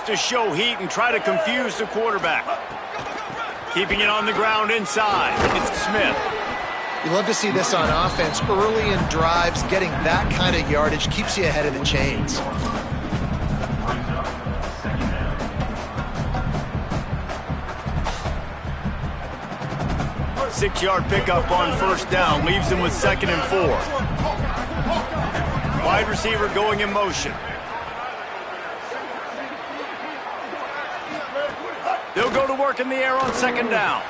wants to show heat and try to confuse the quarterback. Keeping it on the ground inside. It's Smith. You love to see this on offense. Early in drives, getting that kind of yardage keeps you ahead of the chains. 6-yard pickup on first down. Leaves him with 2nd and 4. Wide receiver going in motion. They'll go to work in the air on 2nd down.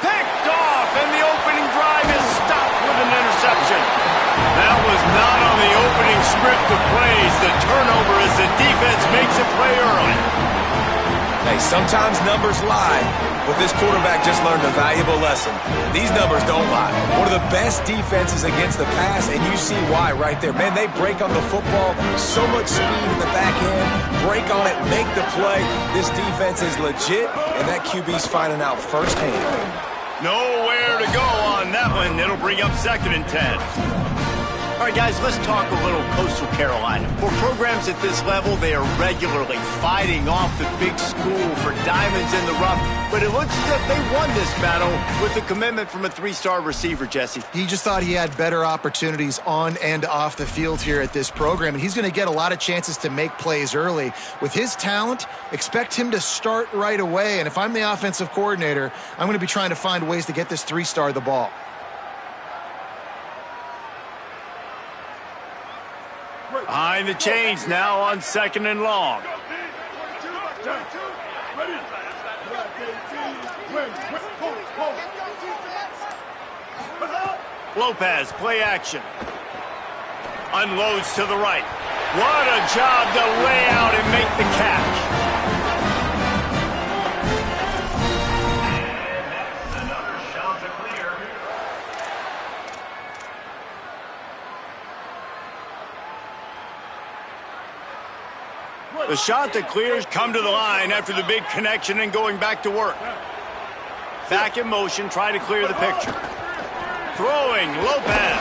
Picked off, and the opening drive is stopped with an interception. That was not on the opening script of plays. The turnover as the defense makes a play early. Hey, sometimes numbers lie, but this quarterback just learned a valuable lesson. These numbers don't lie. One of the best defenses against the pass, and you see why right there. Man, they break on the football, so much speed in the back end, break on it, make the play. This defense is legit, and that QB's finding out firsthand. Nowhere to go on that one. It'll bring up 2nd and 10. All right, guys, let's talk a little Coastal Carolina. For programs at this level, they are regularly fighting off the big school for diamonds in the rough, but it looks as if they won this battle with a commitment from a 3-star receiver, Jesse. He just thought he had better opportunities on and off the field here at this program, and he's going to get a lot of chances to make plays early. With his talent, expect him to start right away, and if I'm the offensive coordinator, I'm going to be trying to find ways to get this 3-star the ball. Behind the chains now on 2nd and long. Lopez, play action. Unloads to the right. What a job to lay out and make the catch. The shot that clears come to the line after the big connection and going back to work. Back in motion, try to clear the picture. Throwing, Lopez.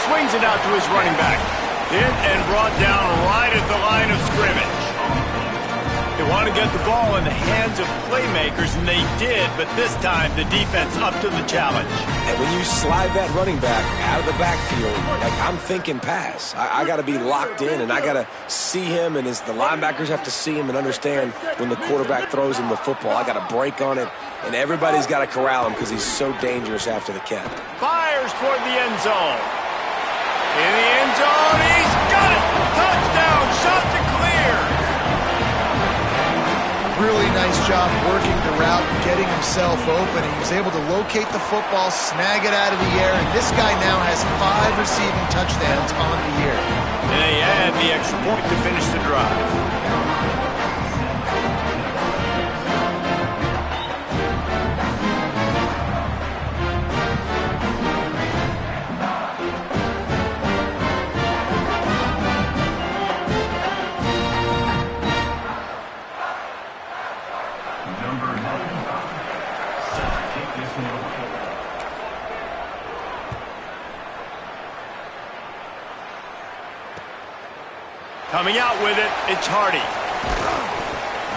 Swings it out to his running back. Hit and brought down right at the line of scrimmage. They want to get the ball in the hands of playmakers, and they did, but this time the defense up to the challenge. And when you slide that running back out of the backfield, like I'm thinking pass. I got to be locked in, and I got to see him, and the linebackers have to see him and understand when the quarterback throws him the football. I got to break on it, and everybody's got to corral him because he's so dangerous after the catch. Fires toward the end zone. In the end zone, he's got it! Touchdown, shot to clear! Really nice job working the route and getting himself open. He was able to locate the football, snag it out of the air, and this guy now has 5 receiving touchdowns on the year. And they add the extra point to finish the drive. Coming out with it, it's Hardy.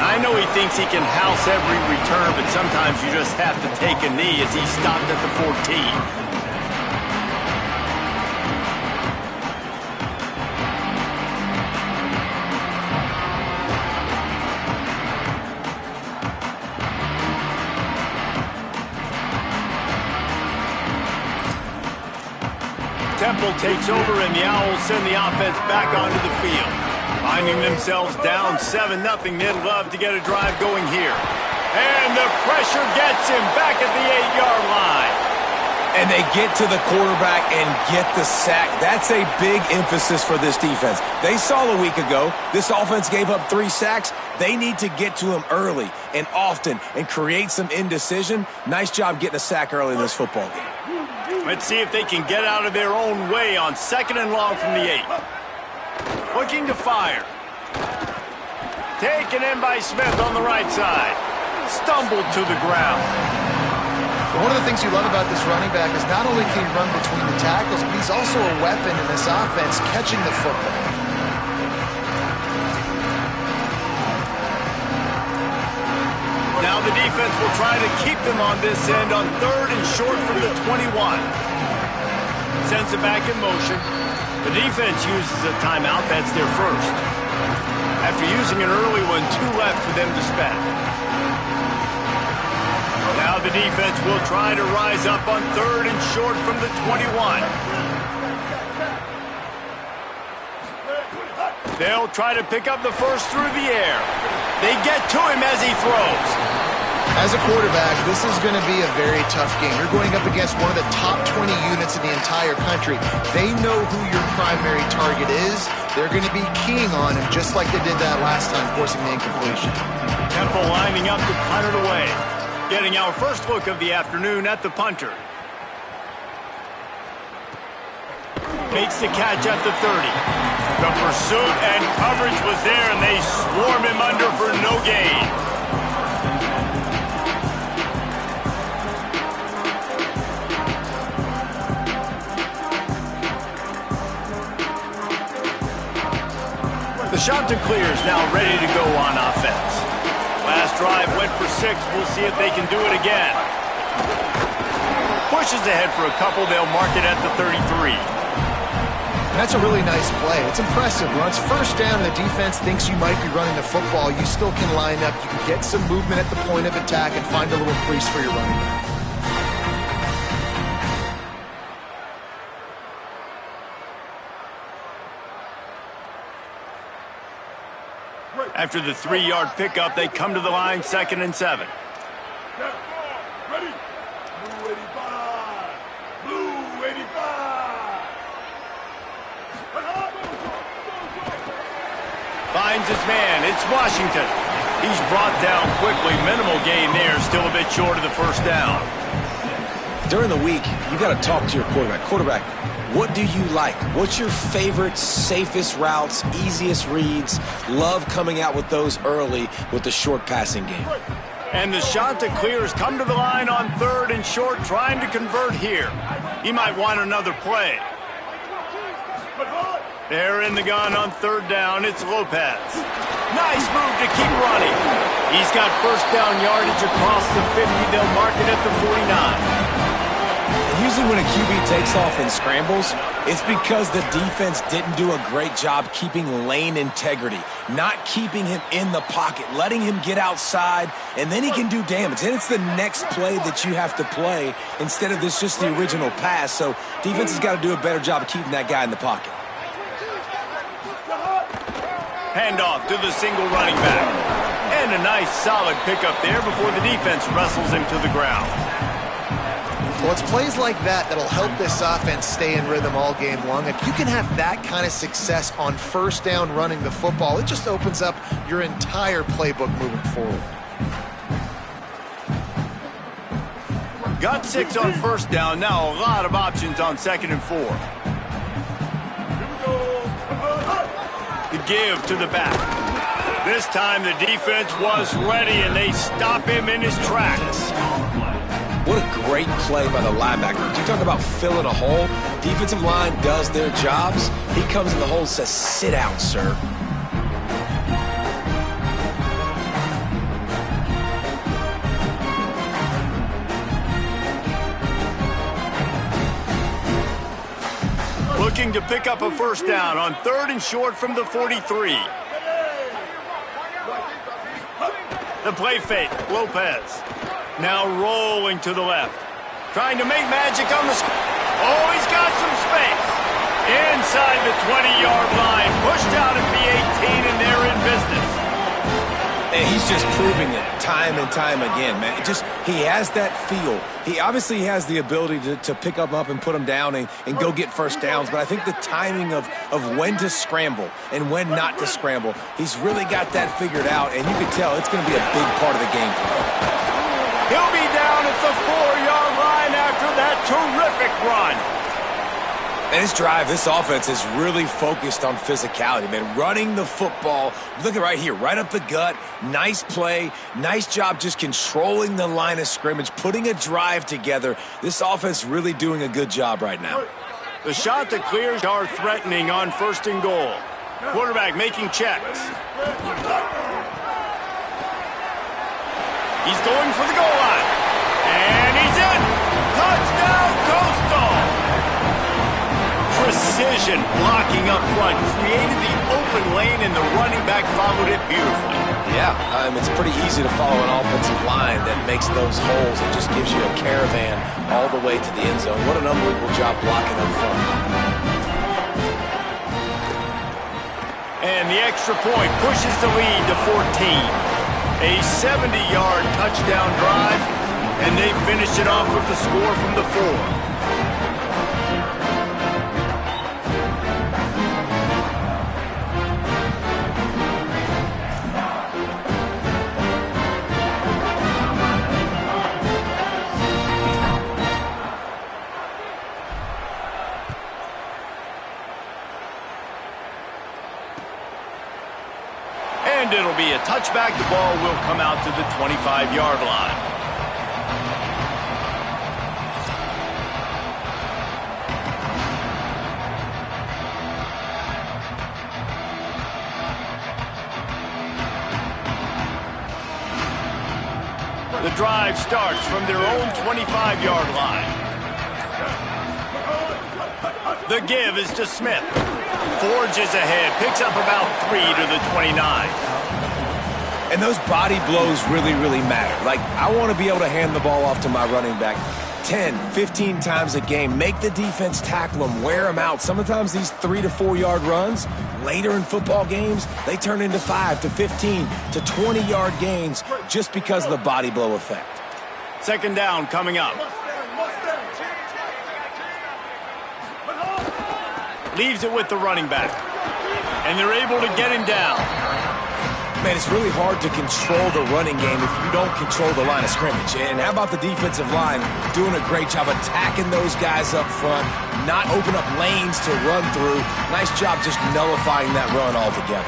I know he thinks he can house every return, but sometimes you just have to take a knee as he stopped at the 14. Temple takes over, and the Owls send the offense back onto the field. Finding themselves down 7-0, they'd love to get a drive going here. And the pressure gets him back at the 8-yard line. And they get to the quarterback and get the sack. That's a big emphasis for this defense. They saw a week ago, this offense gave up 3 sacks. They need to get to him early and often and create some indecision. Nice job getting a sack early in this football game. Let's see if they can get out of their own way on 2nd and long from the 8. Looking to fire. Taken in by Smith on the right side. Stumbled to the ground. One of the things you love about this running back is not only can he run between the tackles, but he's also a weapon in this offense catching the football. defense will try to keep them on this end on 3rd and short from the 21. Sends it back in motion. The defense uses a timeout. That's their first. After using an early one, 2 left for them to spend. Now the defense will try to rise up on 3rd and short from the 21. They'll try to pick up the first through the air. They get to him as he throws. As a quarterback, this is going to be a very tough game. You're going up against one of the top 20 units in the entire country. They know who your primary target is. They're going to be keying on him just like they did that last time, forcing the incompletion. Temple lining up to punt it away. Getting our first look of the afternoon at the punter. Makes the catch at the 30. The pursuit and coverage was there, and they swarm him under for no gain. The shot to clear is now ready to go on offense. Last drive went for 6. We'll see if they can do it again. Pushes ahead for a couple. They'll mark it at the 33. That's a really nice play. It's impressive. When it's first down, the defense thinks you might be running the football. You still can line up. You can get some movement at the point of attack and find a little crease for your running back. After the 3-yard pickup, they come to the line, 2nd and 7. Ready? Blue 85. Blue 85. Finds his man. It's Washington. He's brought down quickly. Minimal gain there. Still a bit short of the first down. During the week, you got to talk to your quarterback. Quarterback, what do you like? What's your favorite, safest routes, easiest reads? Love coming out with those early with the short passing game. And the shot to clear has come to the line on 3rd and short, trying to convert here. He might want another play. They're in the gun on 3rd down. It's Lopez. Nice move to keep running. He's got first down yardage across the 50. They'll mark it at the 49. Usually when a QB takes off and scrambles, it's because the defense didn't do a great job keeping lane integrity, not keeping him in the pocket, letting him get outside, and then he can do damage. And it's the next play that you have to play instead of this just the original pass. So defense has got to do a better job of keeping that guy in the pocket. Handoff to the single running back. And a nice solid pickup there before the defense wrestles him to the ground. Well, it's plays like that that'll help this offense stay in rhythm all game long. If you can have that kind of success on first down running the football, it just opens up your entire playbook moving forward. Got 6 on first down. Now a lot of options on 2nd and 4. The give to the back. This time the defense was ready, and they stop him in his tracks. What a great play by the linebacker. You talk about filling a hole. Defensive line does their jobs. He comes in the hole and says, sit down, sir. Looking to pick up a first down on 3rd and short from the 43. The play fake, Lopez. Now rolling to the left. Trying to make magic on the oh, he's got some space. Inside the 20-yard line. Pushed out at the 18, and they're in business. And he's just proving it time and time again, man. He has that feel. He obviously has the ability to pick up and put them down and go get first downs, but I think the timing of when to scramble and when not to scramble, he's really got that figured out, and you can tell it's going to be a big part of the game plan. He'll be down at the 4-yard line after that terrific run. And this drive, this offense is really focused on physicality, man. Running the football. Look at right here, right up the gut. Nice play. Nice job just controlling the line of scrimmage, putting a drive together. This offense really doing a good job right now. The shot that clears are threatening on 1st and goal. Quarterback making checks. He's going for the goal line. And he's in. Touchdown, Coastal. Precision blocking up front. Created the open lane, and the running back followed it beautifully. Yeah, it's pretty easy to follow an offensive line that makes those holes and just gives you a caravan all the way to the end zone. What an unbelievable job blocking up front. And the extra point pushes the lead to 14. A 70-yard touchdown drive, and they finish it off with the score from the 4. And it'll be a touchback. The ball will come out to the 25-yard line. The drive starts from their own 25-yard line. The give is to Smith. Forges ahead, picks up about 3 to the 29. And those body blows really, really matter. Like, I want to be able to hand the ball off to my running back 10, 15 times a game. Make the defense tackle them, wear them out. Sometimes these 3 to 4 yard runs, later in football games, they turn into 5 to 15 to 20-yard gains just because of the body blow effect. Second down coming up. Leaves it with the running back. And they're able to get him down. Man, it's really hard to control the running game if you don't control the line of scrimmage. And how about the defensive line doing a great job attacking those guys up front, not open up lanes to run through. Nice job just nullifying that run altogether.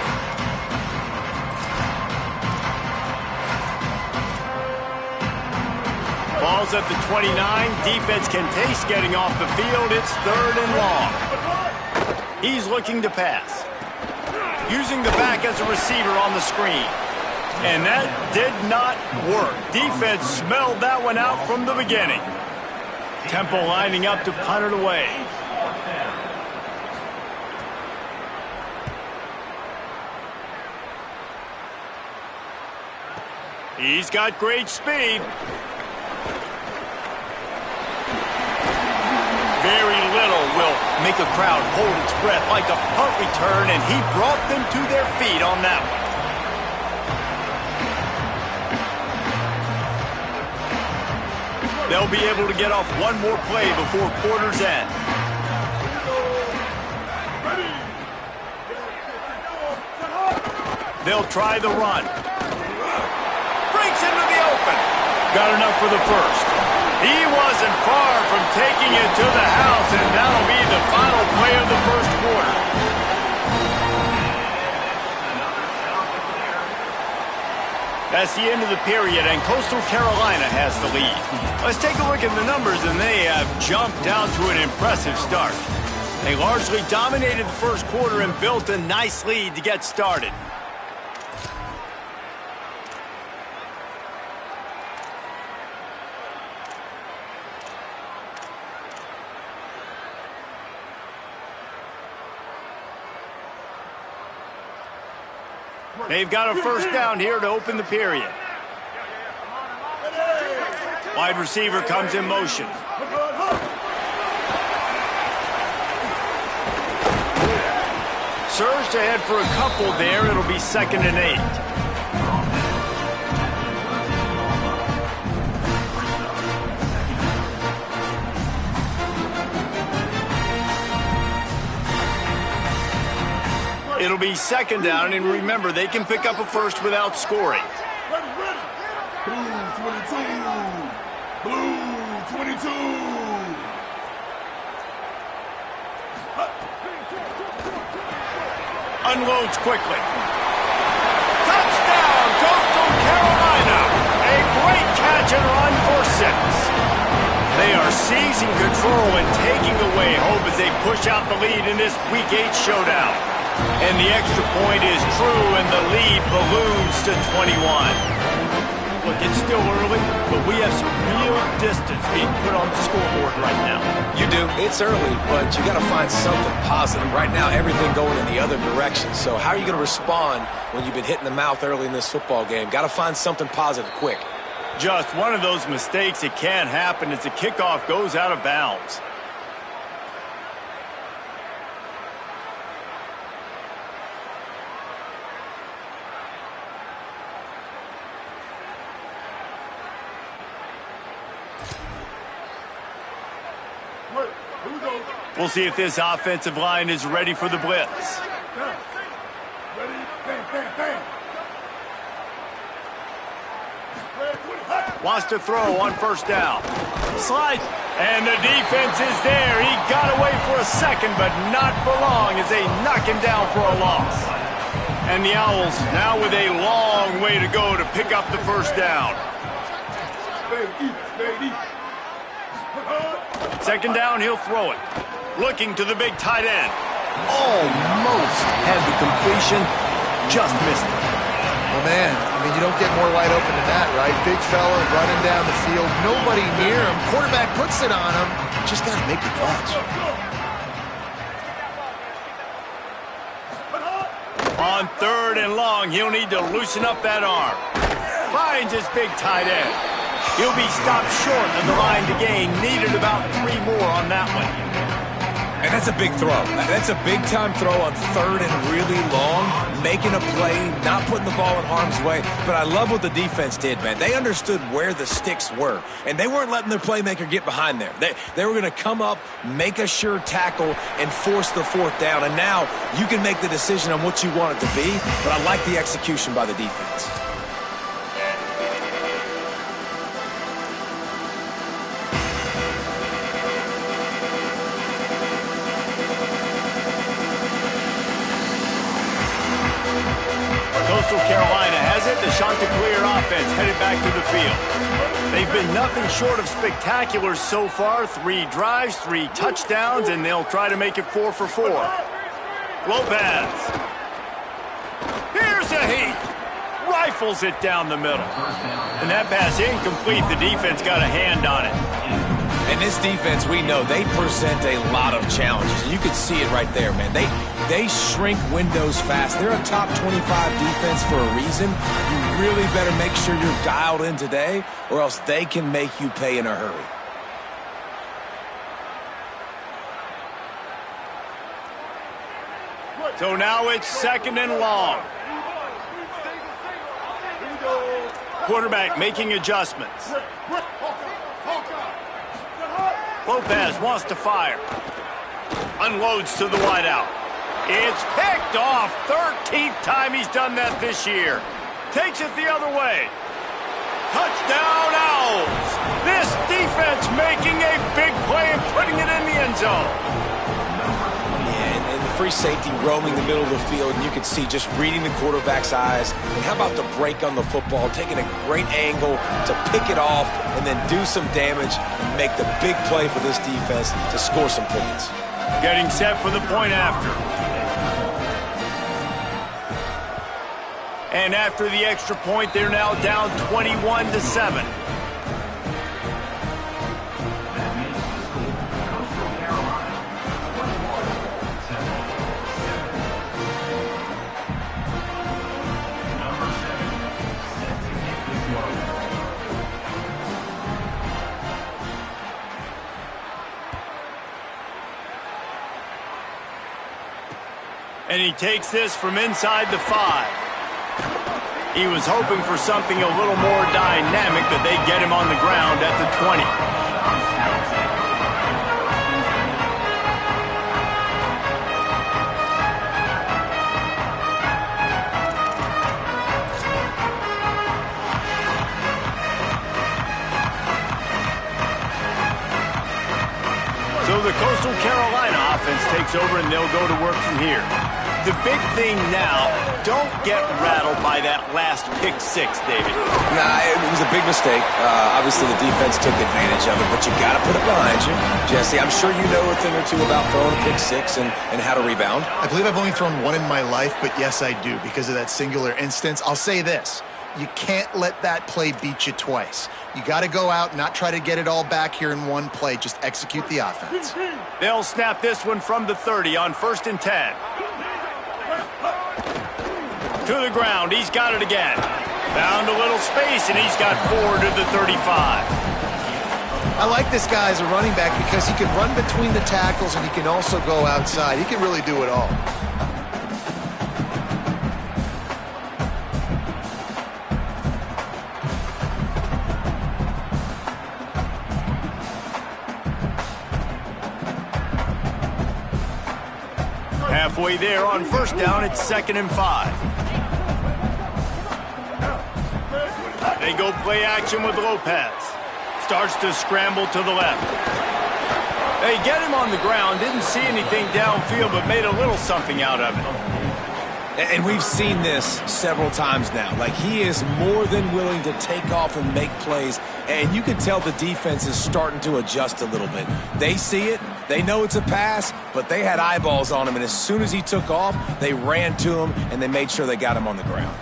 Ball's at the 29. Defense can taste getting off the field. It's 3rd and long. He's looking to pass. Using the back as a receiver on the screen. And that did not work. Defense smelled that one out from the beginning. Temple lining up to punt it away. He's got great speed. Very little will make a crowd hold its breath like a punt return, and he brought them to their feet on that one. They'll be able to get off one more play before quarter's end. They'll try the run. Breaks into the open. Got enough for the first. He wasn't far from taking it to the house, and that'll be the final play of the first quarter. That's the end of the period, and Coastal Carolina has the lead. Let's take a look at the numbers, and they have jumped out to an impressive start. They largely dominated the first quarter and built a nice lead to get started. They've got a first down here to open the period. Wide receiver comes in motion. Surged ahead for a couple there. It'll be 2nd and 8. It'll be 2nd down, and remember, they can pick up a first without scoring. Ready, ready. Blue 22. Blue 22. Unloads quickly. Touchdown, Coastal Carolina. A great catch and run for 6. They are seizing control and taking away hope as they push out the lead in this Week 8 showdown. And the extra point is true, and the lead balloons to 21. Look, it's still early, but we have some real distance being put on the scoreboard right now. You do. It's early, but you got to find something positive. Right now, everything going in the other direction. So how are you going to respond when you've been hit in the mouth early in this football game? Got to find something positive quick. Just one of those mistakes that can happen as the kickoff goes out of bounds. We'll see if this offensive line is ready for the blitz. Ready? Bang, bang, bang. Wants to throw on first down. Slide. And the defense is there. He got away for a second, but not for long as they knock him down for a loss. And the Owls now with a long way to go to pick up the first down. Second down, he'll throw it. Looking to the big tight end. Almost had the completion. Just missed it. Well, man, I mean, you don't get more wide open than that, right? Big fella running down the field. Nobody near him. Quarterback puts it on him. Just got to make the catch. On third and long, he'll need to loosen up that arm. Finds his big tight end. He'll be stopped short of the line to gain. Needed about 3 more on that one. And that's a big throw. That's a big-time throw on third and really long, making a play, not putting the ball in harm's way. But I love what the defense did, man. They understood where the sticks were, and they weren't letting their playmaker get behind there. They were going to come up, make a sure tackle, and force the fourth down. And now you can make the decision on what you want it to be, but I like the execution by the defense. Coastal Carolina has it. The Chanticleer offense headed back to the field. They've been nothing short of spectacular so far. 3 drives, 3 touchdowns, and they'll try to make it 4 for 4. Lopez. Here's a heat. Rifles it down the middle. And that pass incomplete. The defense got a hand on it. And this defense, we know, they present a lot of challenges. And you can see it right there, man. They shrink windows fast. They're a top 25 defense for a reason. You really better make sure you're dialed in today, or else they can make you pay in a hurry. So now it's second and long. Quarterback making adjustments. Lopez wants to fire. Unloads to the wideout. It's picked off. 13th time he's done that this year. Takes it the other way. Touchdown Owls. This defense making a big play and putting it in the end zone. Yeah, and the free safety roaming the middle of the field, and you can see just reading the quarterback's eyes. And how about the break on the football, taking a great angle to pick it off and then do some damage and make the big play for this defense to score some points. Getting set for the point after. And after the extra point, they're now down 21-7. And he takes this from inside the 5. He was hoping for something a little more dynamic, but they get him on the ground at the 20. So the Coastal Carolina offense takes over, and they'll go to work from here. The big thing now, don't get rattled by that last pick 6, David. Nah, it was a big mistake. Obviously, the defense took advantage of it, but you got to put it behind you. Jesse, I'm sure you know a thing or two about throwing a pick 6 and how to rebound. I believe I've only thrown one in my life, but yes, I do because of that singular instance. I'll say this. You can't let that play beat you twice. You got to go out and not try to get it all back here in one play. Just execute the offense. They'll snap this one from the 30 on 1st and 10. To the ground. He's got it again. Found a little space, and he's got 4 to the 35. I like this guy as a running back because he can run between the tackles and he can also go outside. He can really do it all. Halfway there on 1st down, it's 2nd and 5. They go play action with Lopez. Starts to scramble to the left. They get him on the ground, didn't see anything downfield, but made a little something out of it. And we've seen this several times now. Like, he is more than willing to take off and make plays, and you can tell the defense is starting to adjust a little bit. They see it, they know it's a pass, but they had eyeballs on him, and as soon as he took off, they ran to him, and they made sure they got him on the ground.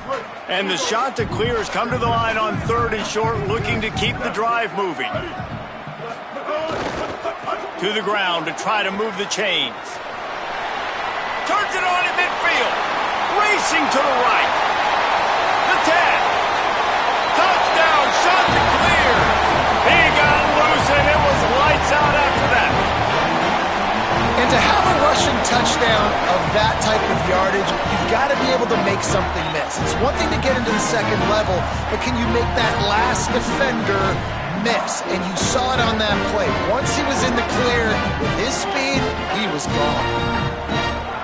And the shot to clear has come to the line on 3rd and short, looking to keep the drive moving. To the ground to try to move the chains. Turns it on in midfield. Racing to the right. The 10. Touchdown, shot to clear. He got loose, and it was lights out after that. And to have a rushing touchdown of that type of yardage, you've got to be able to make something miss. It's one thing to get into the second level, but can you make that last defender miss? And you saw it on that play. Once he was in the clear, with his speed, he was gone.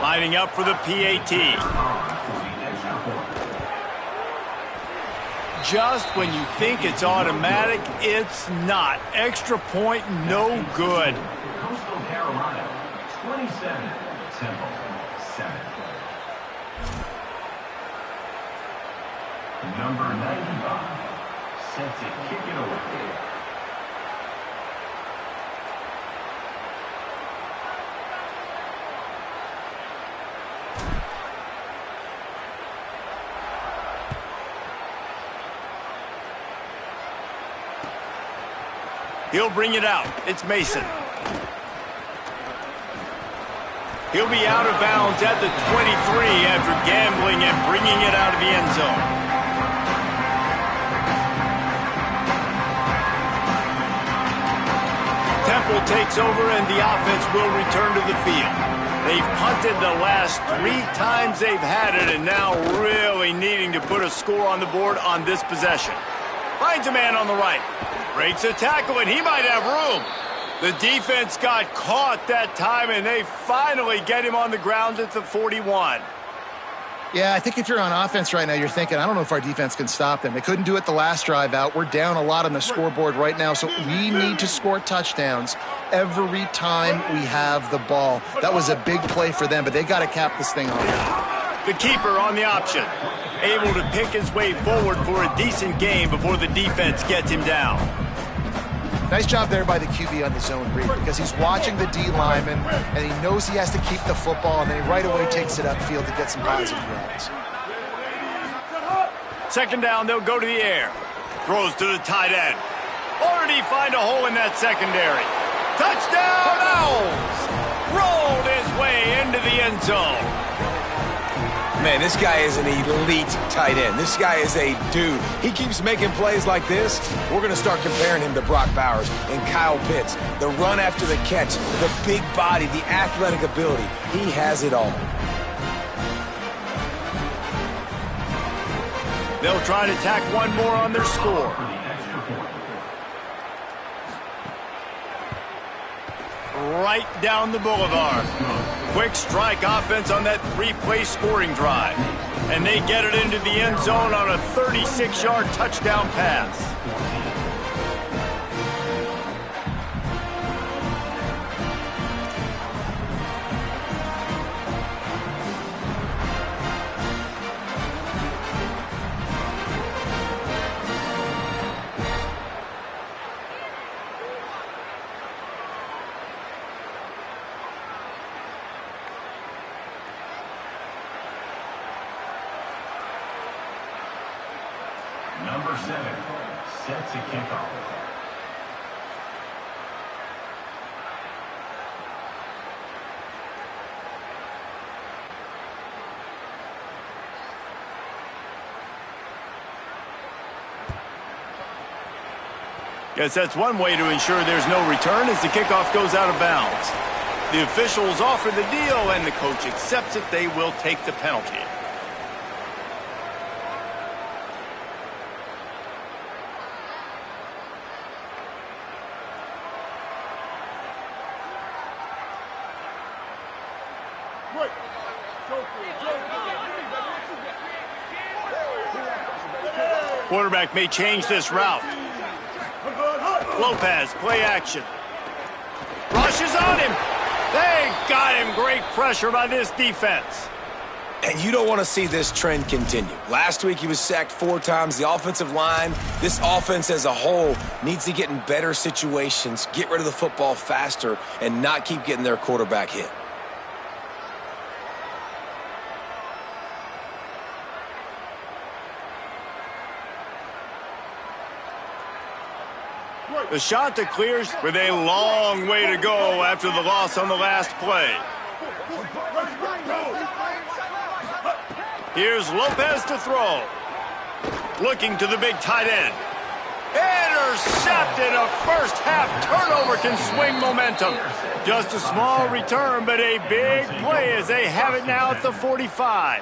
Lining up for the PAT. Just when you think it's automatic, it's not. Extra point, no good. Coastal Carolina, 27, Temple, 7. Number 95, set to kick it away. He'll bring it out. It's Mason. He'll be out of bounds at the 23 after gambling and bringing it out of the end zone. Temple takes over and the offense will return to the field. They've punted the last 3 times they've had it and now really needing to put a score on the board on this possession. Finds a man on the right. Breaks a tackle, and he might have room. The defense got caught that time, and they finally get him on the ground at the 41. Yeah, I think if you're on offense right now, you're thinking, I don't know if our defense can stop them. They couldn't do it the last drive out. We're down a lot on the scoreboard right now, so we need to score touchdowns every time we have the ball. That was a big play for them, but they got to cap this thing off. The keeper on the option, able to pick his way forward for a decent game before the defense gets him down. Nice job there by the QB on the zone read because he's watching the D lineman and he knows he has to keep the football, and then he right away takes it upfield to get some positive yards. 2nd down, they'll go to the air. Throws to the tight end. Already find a hole in that secondary. Touchdown, Owls! Rolled his way into the end zone. Man, this guy is an elite tight end. This guy is a dude. He keeps making plays like this. We're going to start comparing him to Brock Bowers and Kyle Pitts. The run after the catch, the big body, the athletic ability. He has it all. They'll try to tack one more on their score. Right down the boulevard. Quick strike offense on that 3-play scoring drive. And they get it into the end zone on a 36-yard touchdown pass. Number 7, set to kick off. Guess that's one way to ensure there's no return as the kickoff goes out of bounds. The officials offer the deal, and the coach accepts it. They will take the penalty. Quarterback may change this route. Lopez, play action. Rushes on him. They got him. Great pressure by this defense. And you don't want to see this trend continue. Last week he was sacked 4 times. The offensive line, this offense as a whole, needs to get in better situations, get rid of the football faster, and not keep getting their quarterback hit. The shot that clears with a long way to go after the loss on the last play. Here's Lopez to throw. Looking to the big tight end. Intercepted. A first half turnover can swing momentum. Just a small return, but a big play as they have it now at the 45.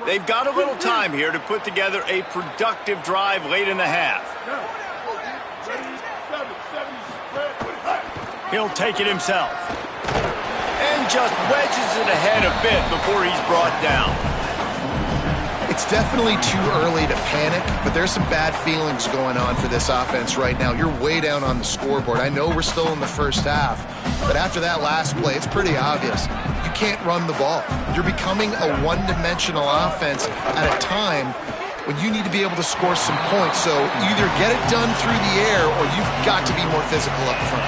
They've got a little time here to put together a productive drive late in the half. He'll take it himself. And just wedges it ahead a bit before he's brought down. It's definitely too early to panic, but there's some bad feelings going on for this offense right now. You're way down on the scoreboard. I know we're still in the first half, but after that last play, it's pretty obvious. You can't run the ball. You're becoming a one-dimensional offense at a time when you need to be able to score some points. So either get it done through the air or you've got to be more physical up front.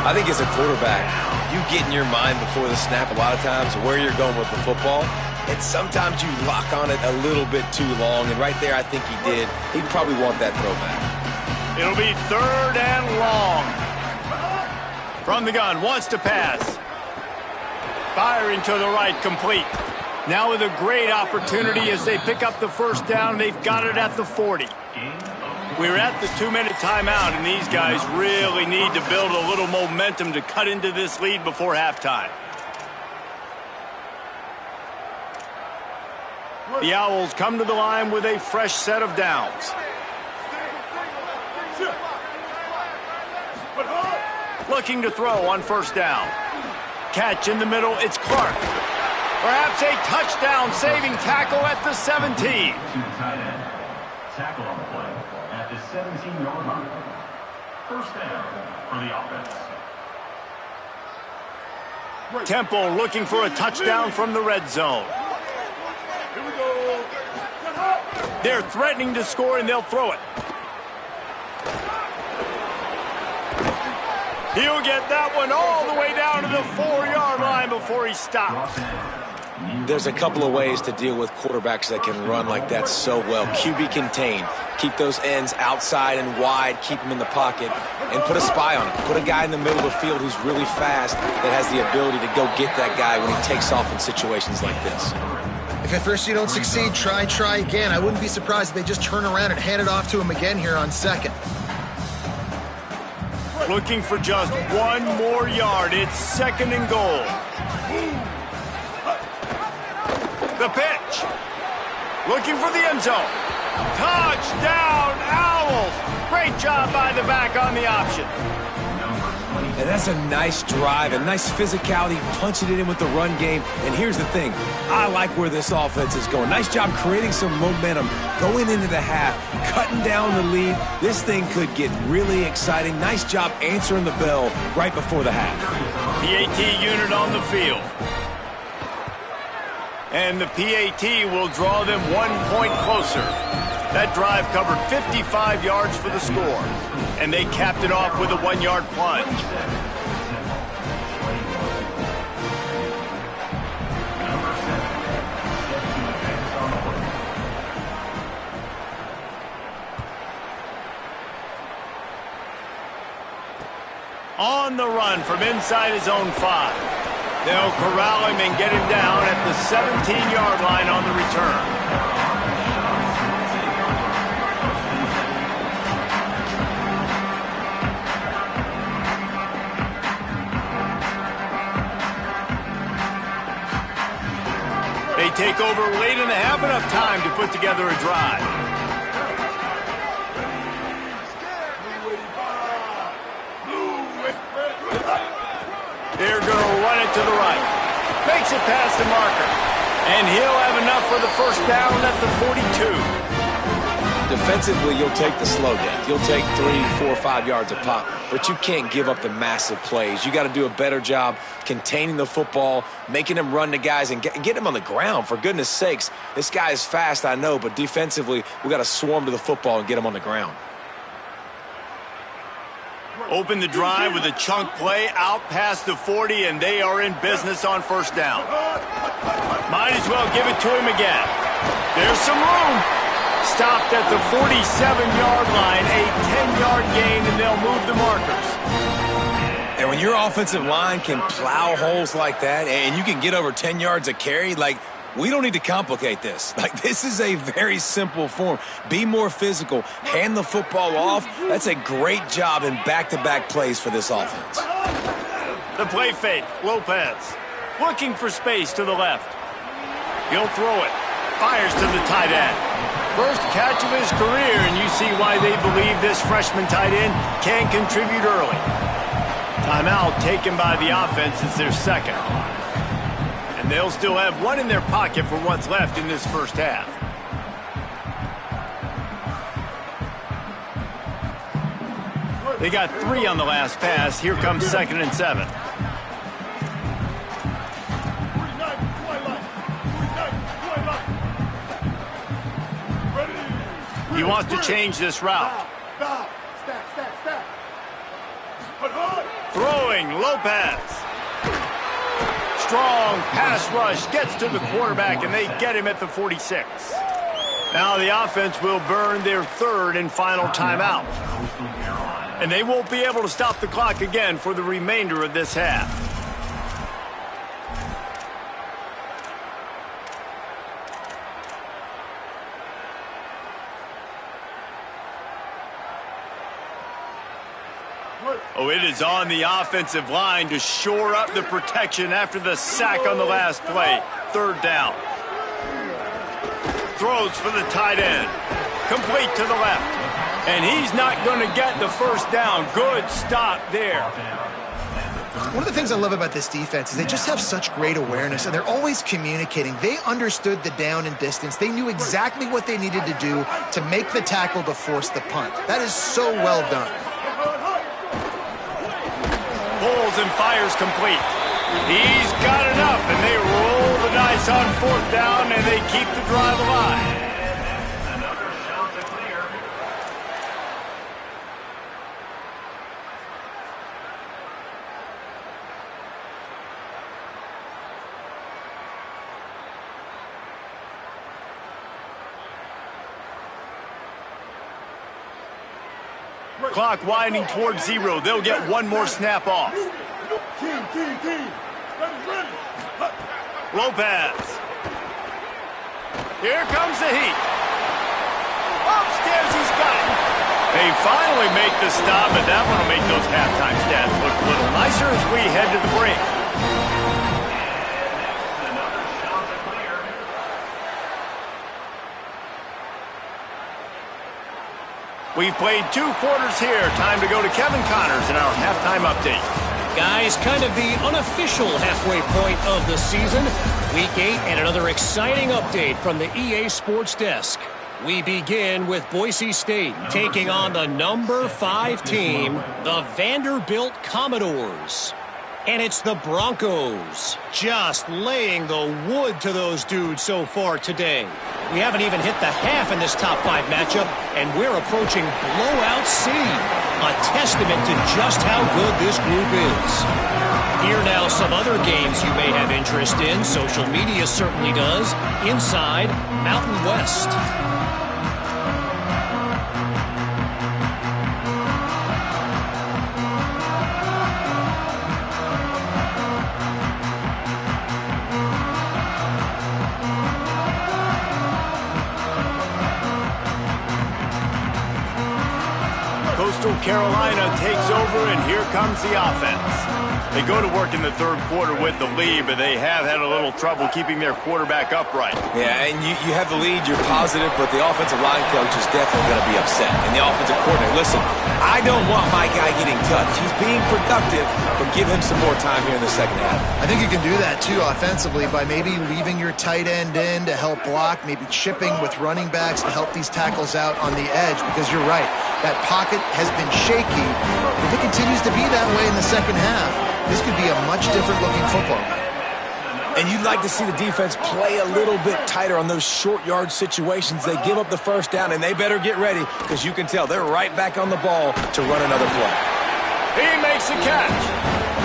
I think as a quarterback, you get in your mind before the snap a lot of times where you're going with the football. And sometimes you lock on it a little bit too long, and right there I think he did. He'd probably want that throwback. It'll be 3rd and long. From the gun, wants to pass. Firing to the right, complete. Now with a great opportunity as they pick up the first down. They've got it at the 40. We're at the 2-minute timeout, and these guys really need to build a little momentum to cut into this lead before halftime. The Owls come to the line with a fresh set of downs. Looking to throw on first down. Catch in the middle, it's Clark. Perhaps a touchdown-saving tackle at the 17. To the tight end. Tackle on the play at the 17-yard line. First down for the offense. Temple looking for a touchdown from the red zone. They're threatening to score, and they'll throw it. He'll get that one all the way down to the 4-yard line before he stops. There's a couple of ways to deal with quarterbacks that can run like that so well. QB contain. Keep those ends outside and wide. Keep them in the pocket. And put a spy on him. Put a guy in the middle of the field who's really fast that has the ability to go get that guy when he takes off in situations like this. If at first you don't succeed, try again. I wouldn't be surprised if they just turn around and hand it off to him again here on second. Looking for just one more yard. It's 2nd and goal. The pitch. Looking for the end zone. Touchdown, Owls. Great job by the back on the option. And that's a nice drive, a nice physicality, punching it in with the run game. And here's the thing. I like where this offense is going. Nice job creating some momentum, going into the half, cutting down the lead. This thing could get really exciting. Nice job answering the bell right before the half. The AT unit on the field. And the PAT will draw them 1 point closer. That drive covered 55 yards for the score. And they capped it off with a 1-yard plunge. On the run from inside his own 5. They'll corral him and get him down at the 17-yard line on the return. They take over late and have enough time to put together a drive. They're going to run it to the right. Makes it past the marker. And he'll have enough for the first down at the 42. Defensively, you'll take the slow down. You'll take 3, 4, 5 yards a pop, but you can't give up the massive plays. You got to do a better job containing the football, making them run the guys, and get them on the ground, for goodness sakes. This guy is fast, I know, but defensively, we got to swarm to the football and get him on the ground. Open the drive with a chunk play out past the 40, and they are in business on first down. Might as well give it to him again. There's some room. Stopped at the 47-yard line, a 10-yard gain, and they'll move the markers. And when your offensive line can plow holes like that, and you can get over 10 yards a carry, like, we don't need to complicate this. Like, this is a very simple form. Be more physical. Hand the football off. That's a great job in back-to-back plays for this offense. The play fake. Lopez looking for space to the left. He'll throw it. Fires to the tight end. First catch of his career, and you see why they believe this freshman tight end can contribute early. Timeout taken by the offense is their second. And they'll still have 1 in their pocket for what's left in this first half. They got 3 on the last pass. Here comes 2nd and 7. He wants to change this route. Throwing, Lopez. Strong pass rush gets to the quarterback, and they get him at the 46. Now the offense will burn their 3rd and final timeout. And they won't be able to stop the clock again for the remainder of this half. Oh, it is on the offensive line to shore up the protection after the sack on the last play. 3rd down. Throws for the tight end. Complete to the left. And he's not going to get the first down. Good stop there. One of the things I love about this defense is they just have such great awareness, and they're always communicating. They understood the down and distance. They knew exactly what they needed to do to make the tackle to force the punt. That is so well done. Pulls and fires complete. He's got enough, and they roll the dice on 4th down, and they keep the drive alive. Another shot to clear. Clock winding towards 0. They'll get 1 more snap off. Lopez. Here comes the heat. Upstairs he's got it. They finally make the stop, but that one will make those halftime stats look a little nicer as we head to the break. Another shot to clear. We've played 2 quarters here. Time to go to Kevin Connors in our halftime update. Guys, kind of the unofficial halfway point of the season. Week 8 and another exciting update from the EA Sports Desk. We begin with Boise State taking on the number 5 team, the Vanderbilt Commodores. And it's the Broncos just laying the wood to those dudes so far today. We haven't even hit the half in this top 5 matchup, and we're approaching blowout C. A testament to just how good this group is. Here now some other games you may have interest in. Social media certainly does. Inside Mountain West. Coastal Carolina takes over, and here comes the offense. They go to work in the third quarter with the lead, but they have had a little trouble keeping their quarterback upright. Yeah, and you have the lead, you're positive, but the offensive line coach is definitely going to be upset. And the offensive coordinator, listen, I don't want my guy getting touched. He's being productive, but give him some more time here in the second half. I think you can do that, too, offensively, by maybe leaving your tight end in to help block, maybe chipping with running backs to help these tackles out on the edge, because you're right. That pocket has been shaky. If it continues to be that way in the second half, this could be a much different looking football. And you'd like to see the defense play a little bit tighter on those short yard situations. They give up the first down, and they better get ready, because you can tell they're right back on the ball to run another play. He makes a catch.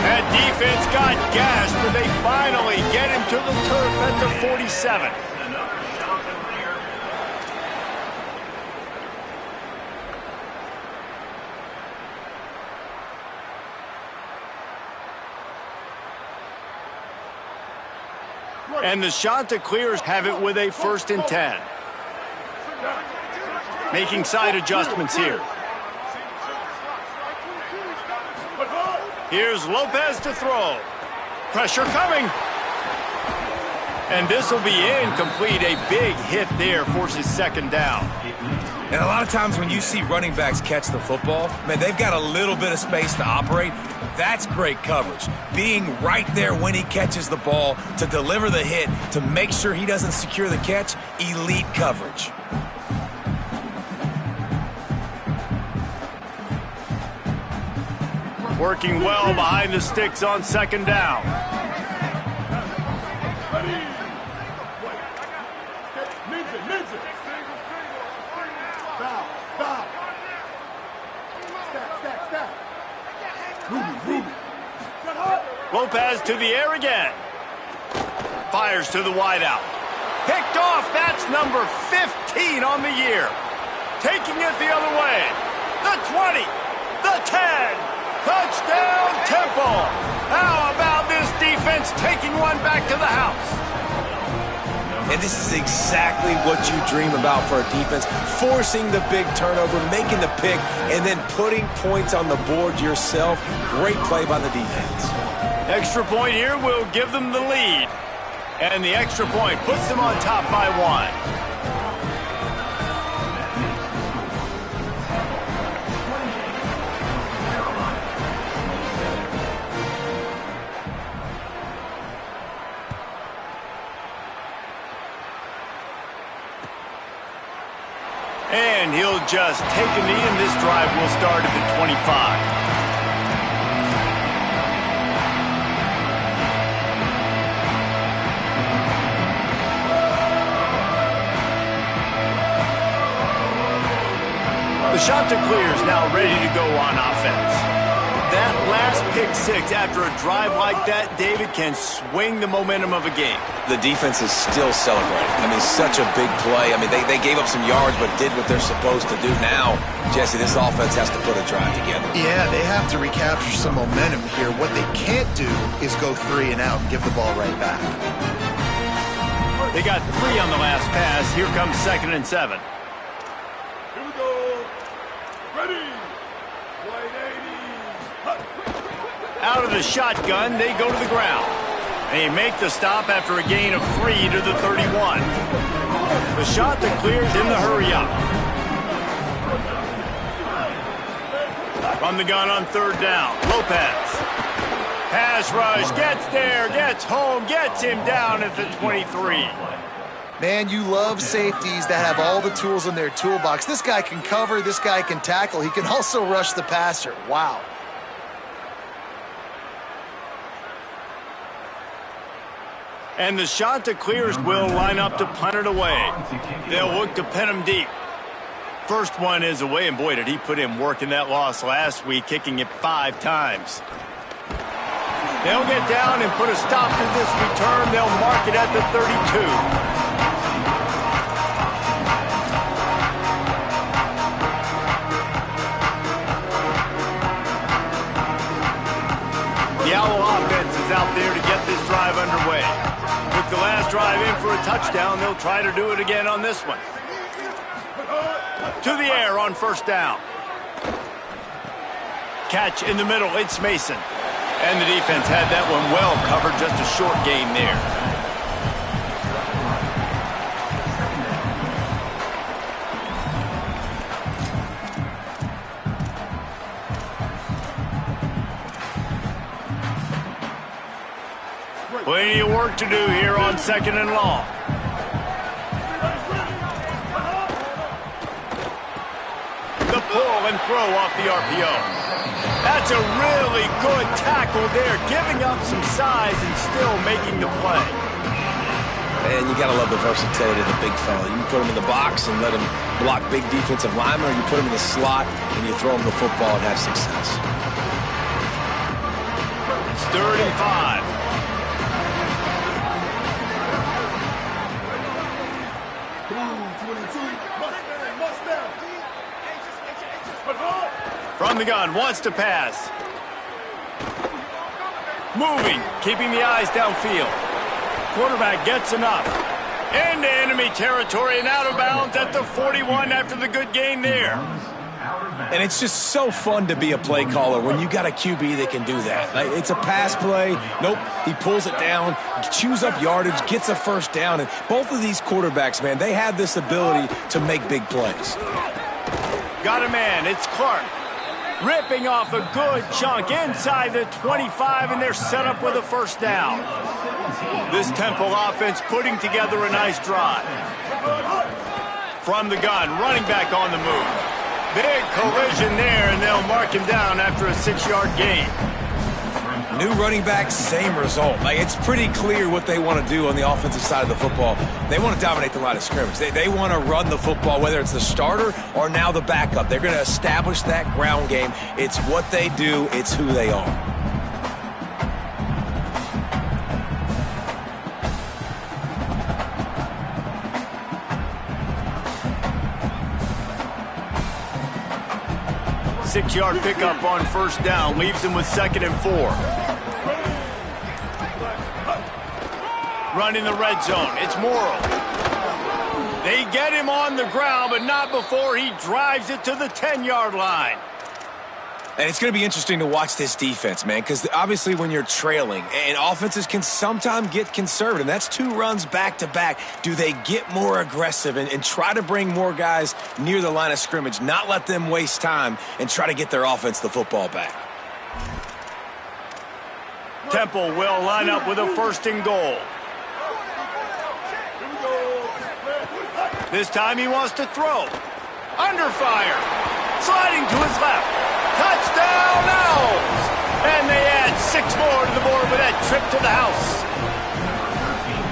That defense got gashed, but they finally get him to the turf at the 47. And the Chanticleers have it with a 1st and 10. Making side adjustments here. Here's Lopez to throw. Pressure coming. And this will be incomplete. A big hit there forces 2nd down. And a lot of times when you see running backs catch the football, man, they've got a little bit of space to operate. That's great coverage. Being right there when he catches the ball to deliver the hit, to make sure he doesn't secure the catch, elite coverage. Working well behind the sticks on 2nd down. Lopez to the air again. Fires to the wideout. Picked off. That's number 15 on the year. Taking it the other way. The 20. The 10. Touchdown, Temple. How about this defense taking one back to the house? And this is exactly what you dream about for a defense. Forcing the big turnover, making the pick, and then putting points on the board yourself. Great play by the defense. Extra point here will give them the lead. And the extra point puts them on top by 1. And he'll just take a knee, and this drive will start at the 25. The Chanticleers now ready to go on offense. That last pick 6 after a drive like that, David, can swing the momentum of a game. The defense is still celebrating. I mean, such a big play. I mean, they gave up some yards but did what they're supposed to do. Now, Jesse, this offense has to put a drive together. Yeah, they have to recapture some momentum here. What they can't do is go 3 and out and give the ball right back. They got 3 on the last pass. Here comes 2nd and 7. Here we go. Ready. 180. Out of the shotgun, they go to the ground. They make the stop after a gain of 3 to the 31. The Chanticleers in the hurry up. From the gun on 3rd down, Lopez. Pass rush, gets there, gets home, gets him down at the 23. Man, you love safeties that have all the tools in their toolbox. This guy can cover, this guy can tackle. He can also rush the passer. Wow. And the shot that clears will line up to punt it away. They'll look to pin him deep. First one is away, and boy, did he put in work in that loss last week, kicking it 5 times. They'll get down and put a stop to this return. They'll mark it at the 32. The Owl offense is out there to get this drive underway. With the last drive in for a touchdown, they'll try to do it again on this one. To the air on first down. Catch in the middle, it's Mason. And the defense had that one well covered, just a short gain there. Plenty of work to do here on 2nd and long. The pull and throw off the RPO. That's a really good tackle there, giving up some size and still making the play. And you got to love the versatility of the big fella. You can put him in the box and let him block big defensive linemen, or you put him in the slot and you throw him the football and have success. It's 3rd and 5. From the gun, wants to pass. Moving, keeping the eyes downfield. Quarterback gets enough. Into enemy territory and out of bounds at the 41 after the good gain there. And it's just so fun to be a play caller when you got a QB that can do that. Like, it's a pass play. Nope, he pulls it down, chews up yardage, gets a first down. And both of these quarterbacks, man, they have this ability to make big plays. Got a man, it's Clark. Ripping off a good chunk inside the 25, and they're set up with a first down. This Temple offense putting together a nice drive. From the gun, running back on the move. Big collision there, and they'll mark him down after a 6-yard gain. New running back, same result. Like, it's pretty clear what they want to do on the offensive side of the football. They want to dominate the line of scrimmage. They want to run the football, whether it's the starter or now the backup. They're going to establish that ground game. It's what they do. It's who they are. Six-yard pickup on first down leaves him with 2nd and 4. Running the red zone. It's Morrill. They get him on the ground, but not before he drives it to the 10-yard line. And it's going to be interesting to watch this defense, man, because obviously when you're trailing, and offenses can sometimes get conservative, that's 2 runs back-to-back. Do they get more aggressive and try to bring more guys near the line of scrimmage, not let them waste time, and try to get their offense the football back? Temple will line up with a 1st and goal. This time he wants to throw. Under fire. Sliding to his left. Touchdown, Owls! And they add 6 more to the board with that trip to the house.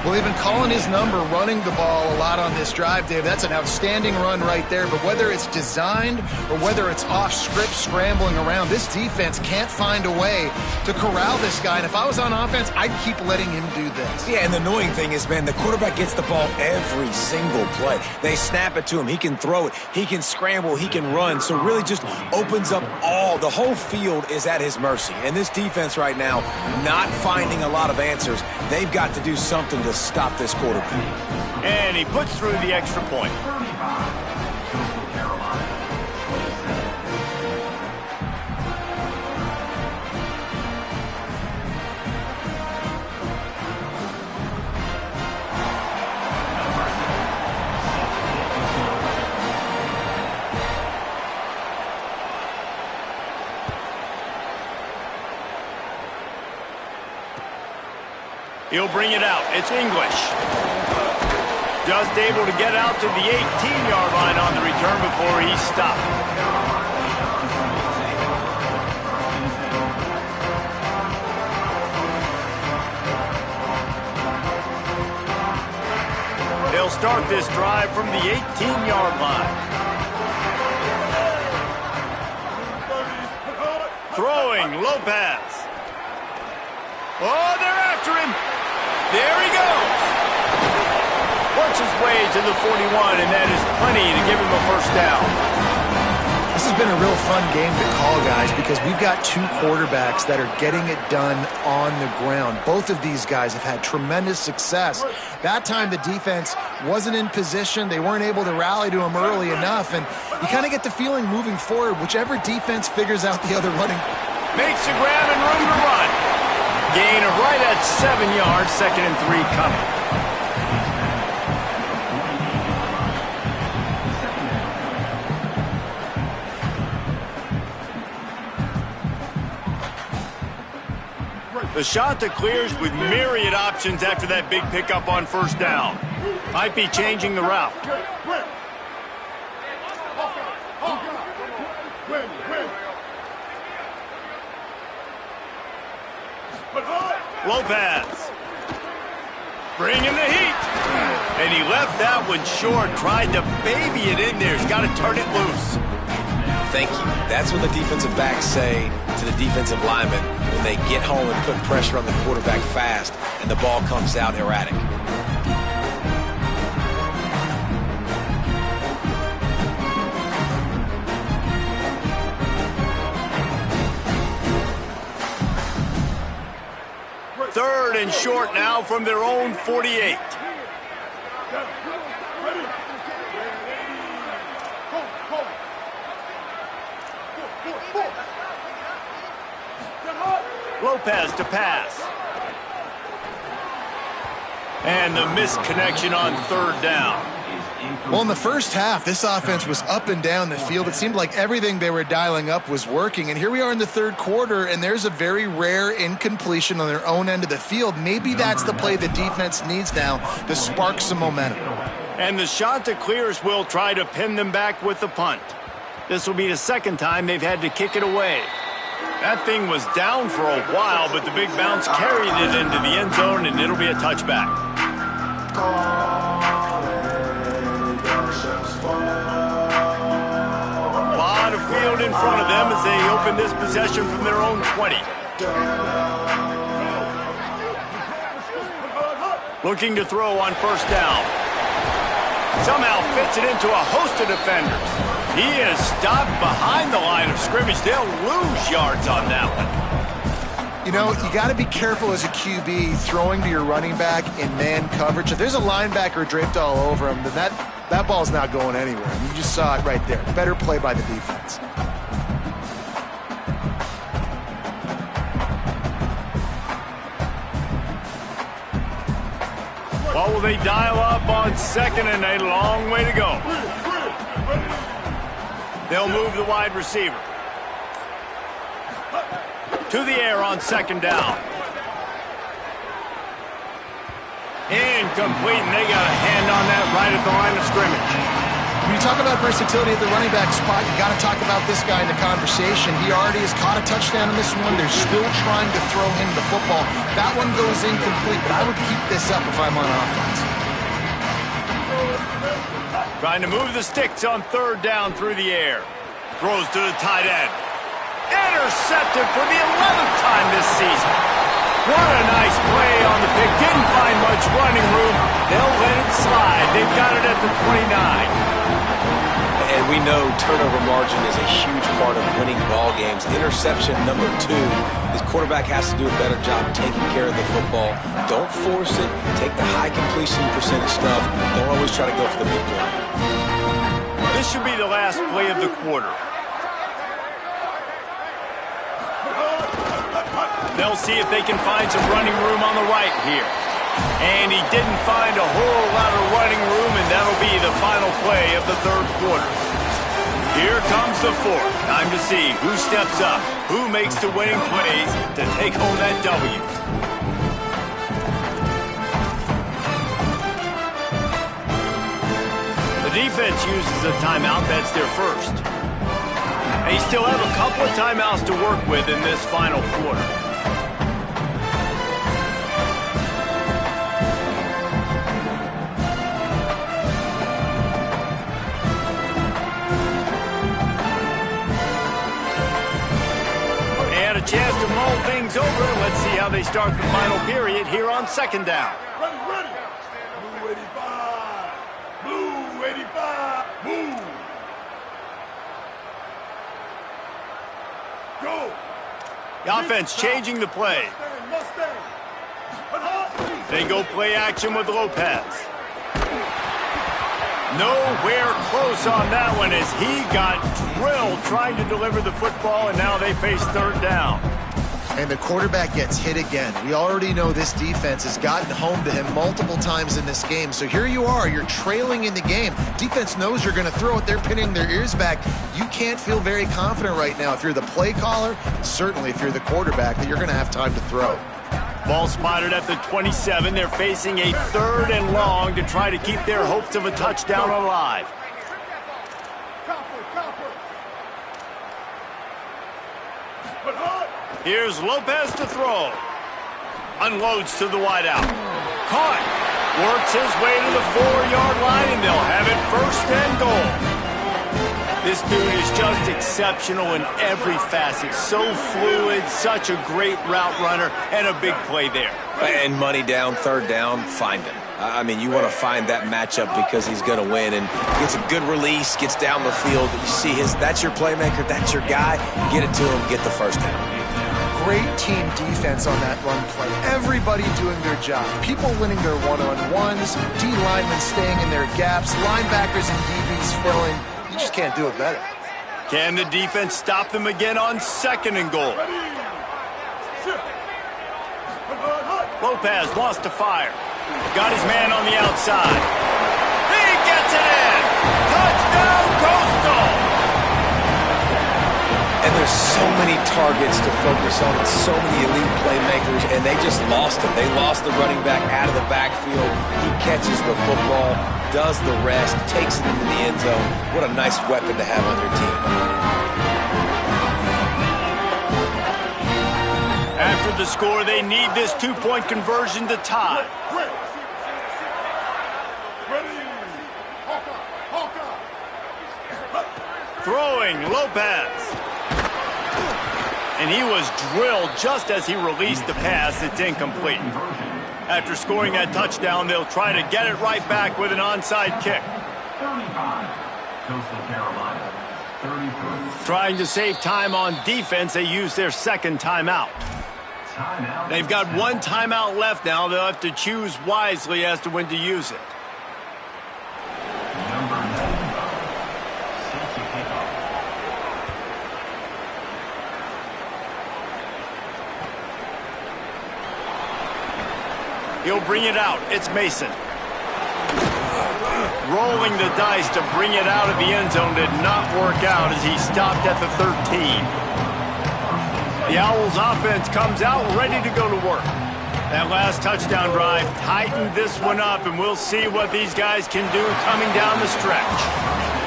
Well, they've been calling his number, running the ball a lot on this drive, Dave. That's an outstanding run right there. But whether it's designed or whether it's off script, scrambling around, this defense can't find a way to corral this guy. And if I was on offense, I'd keep letting him do this. Yeah, and the annoying thing is, man, the quarterback gets the ball every single play. They snap it to him. He can throw it. He can scramble. He can run. So really just opens up the whole field is at his mercy. And this defense right now, not finding a lot of answers. They've got to do something to stop this quarterback. And he puts through the extra point. He'll bring it out. It's English. Just able to get out to the 18-yard line on the return before he's stopped. start this drive from the 18-yard line. Throwing, Lopez. Oh, they're after him. There he goes. Works his way to the 41, and that is plenty to give him a first down. This has been a real fun game to call, guys, because we've got two quarterbacks that are getting it done on the ground. Both of these guys have had tremendous success. That time the defense wasn't in position. They weren't able to rally to him early enough, and you kind of get the feeling moving forward, whichever defense figures out the other running. Makes the grab and room to run. Gain of right at 7 yards, 2nd and 3 coming. The shot that clears with myriad options after that big pickup on first down. Might be changing the route. Lopez. Bringing the heat. And he left that one short. Tried to baby it in there. He's got to turn it loose. Thank you. That's when the defensive backs say to the defensive lineman when they get home and put pressure on the quarterback fast and the ball comes out erratic. Third and short now from their own 48. Lopez to pass. And the misconnection on third down. Well, in the first half, this offense was up and down the field. It seemed like everything they were dialing up was working. And here we are in the third quarter, and there's a very rare incompletion on their own end of the field. Maybe that's the play the defense needs now to spark some momentum. And the shot that clears will try to pin them back with the punt. This will be the second time they've had to kick it away. That thing was down for a while, but the big bounce carried it into the end zone, and it'll be a touchback. A lot of field in front of them as they open this possession from their own 20. Looking to throw on first down. Somehow fits it into a host of defenders. He is stopped behind the line of scrimmage. They'll lose yards on that one. You know, you got to be careful as a QB throwing to your running back in man coverage. If there's a linebacker draped all over him, then that ball's not going anywhere. I mean, you just saw it right there. Better play by the defense. Well, will they dial up on second and a long way to go? They'll move the wide receiver. To the air on second down. Incomplete, and they got a hand on that right at the line of scrimmage. When you talk about versatility at the running back spot, you got to talk about this guy in the conversation. He already has caught a touchdown in this one. They're still trying to throw him the football. That one goes incomplete, but I would keep this up if I'm on offense. Trying to move the sticks on third down through the air. Throws to the tight end. Intercepted for the 11th time this season. What a nice play on the pick. Didn't find much running room. They'll let it slide. They've got it at the 29. And we know turnover margin is a huge part of winning ball games. Interception number 2. This quarterback has to do a better job taking care of the football. Don't force it. Take the high completion percentage stuff. Don't always try to go for the big play. This should be the last play of the quarter. They'll see if they can find some running room on the right here. And he didn't find a whole lot of running room, and that'll be the final play of the third quarter. Here comes the fourth. Time to see who steps up, who makes the winning plays to take home that W. The defense uses a timeout. That's their first. They still have a couple of timeouts to work with in this final quarter. chance to mull things over. Let's see how they start the final period here on second down. Ready, ready. Blue 85. Blue 85. Move. Go. The offense changing the play. Mustang. They go play action with Lopez. Nowhere close on that one as he got drilled trying to deliver the football, and now they face third down. And the quarterback gets hit again. We already know this defense has gotten home to him multiple times in this game. So here you are, you're trailing in the game. Defense knows you're going to throw it. They're pinning their ears back. You can't feel very confident right now if you're the play caller, certainly if you're the quarterback, that you're going to have time to throw. Ball spotted at the 27. They're facing a third and long to try to keep their hopes of a touchdown alive. Here's Lopez to throw. Unloads to the wideout. Caught. Works his way to the 4-yard line, and they'll have it first and goal. This dude is just exceptional in every facet. So fluid, such a great route runner, and a big play there. And money down, third down, find him. I mean, you want to find that matchup because he's going to win, and gets a good release, gets down the field. You see that's your playmaker, that's your guy. Get it to him, get the first down. Great team defense on that run play. Everybody doing their job. People winning their one-on-ones, D linemen staying in their gaps, linebackers and DBs filling. You just can't do it better. Can the defense stop them again on second and goal? Lopez wants to fire. Got his man on the outside. He gets it in! Touchdown, Coastal! And there's so many targets to focus on and so many elite playmakers, and they just lost him. They lost the running back out of the backfield. He catches the football, does the rest, takes it into the end zone. What a nice weapon to have on your team. After the score, they need this two-point conversion to tie. Throwing, Lopez. And he was drilled just as he released the pass. It's incomplete. After scoring that touchdown, they'll try to get it right back with an onside kick. 35, Coastal Carolina, 33. Trying to save time on defense, they use their second timeout. Timeout. They've got one timeout left now. They'll have to choose wisely as to when to use it. Number 95, set to kick off. He'll bring it out. It's Mason. Rolling the dice to bring it out of the end zone did not work out as he stopped at the 13. The Owls offense comes out ready to go to work. That last touchdown drive tightened this one up, and we'll see what these guys can do coming down the stretch.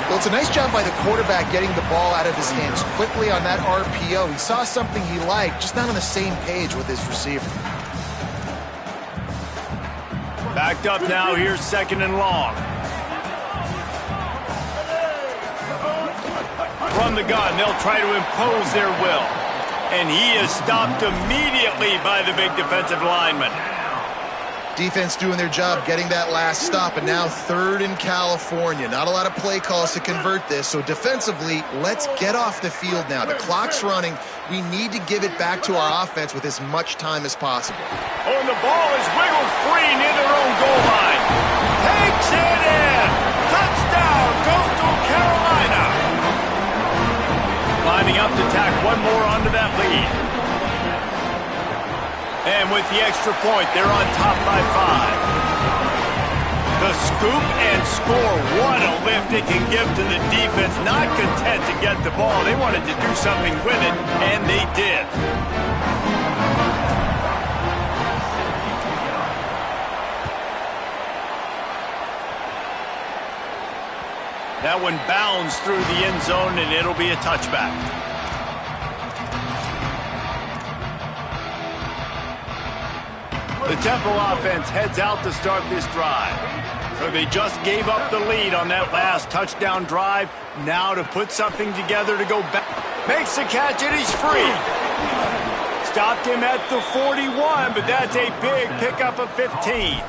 Well, it's a nice job by the quarterback getting the ball out of his hands quickly on that RPO. He saw something he liked, just not on the same page with his receiver. Backed up now, here's second and long. From the gun, they'll try to impose their will. And he is stopped immediately by the big defensive lineman. Defense doing their job, getting that last stop, and now third in California. Not a lot of play calls to convert this, so defensively, let's get off the field now. The clock's running. We need to give it back to our offense with as much time as possible. Oh, and the ball is wiggled free near their own goal line. Takes it in! Touchdown, Coastal Carolina! Lining up to tack one more onto that lead. And with the extra point, they're on top by 5. The scoop and score. What a lift it can give to the defense. Not content to get the ball. They wanted to do something with it, and they did. That one bounds through the end zone, and it'll be a touchback. The Temple offense heads out to start this drive. So they just gave up the lead on that last touchdown drive. Now to put something together to go back. Makes the catch and he's free. Stopped him at the 41, but that's a big pickup of 15.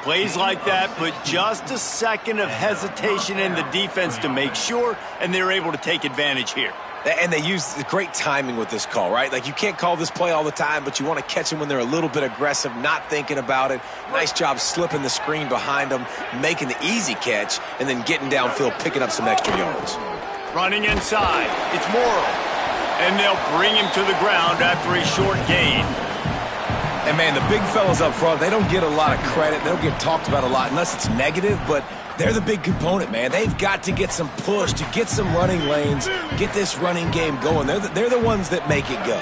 Plays like that put just a second of hesitation in the defense to make sure, and they're able to take advantage here. And they use great timing with this call, right? Like, you can't call this play all the time, but you want to catch them when they're a little bit aggressive, not thinking about it. Nice job slipping the screen behind them, making the easy catch, and then getting downfield, picking up some extra yards. Running inside. It's Morrow. And they'll bring him to the ground after a short gain. And, man, the big fellas up front, they don't get a lot of credit. They don't get talked about a lot unless it's negative, but they're the big component, man. They've got to get some push, to get some running lanes, get this running game going. They're the ones that make it go.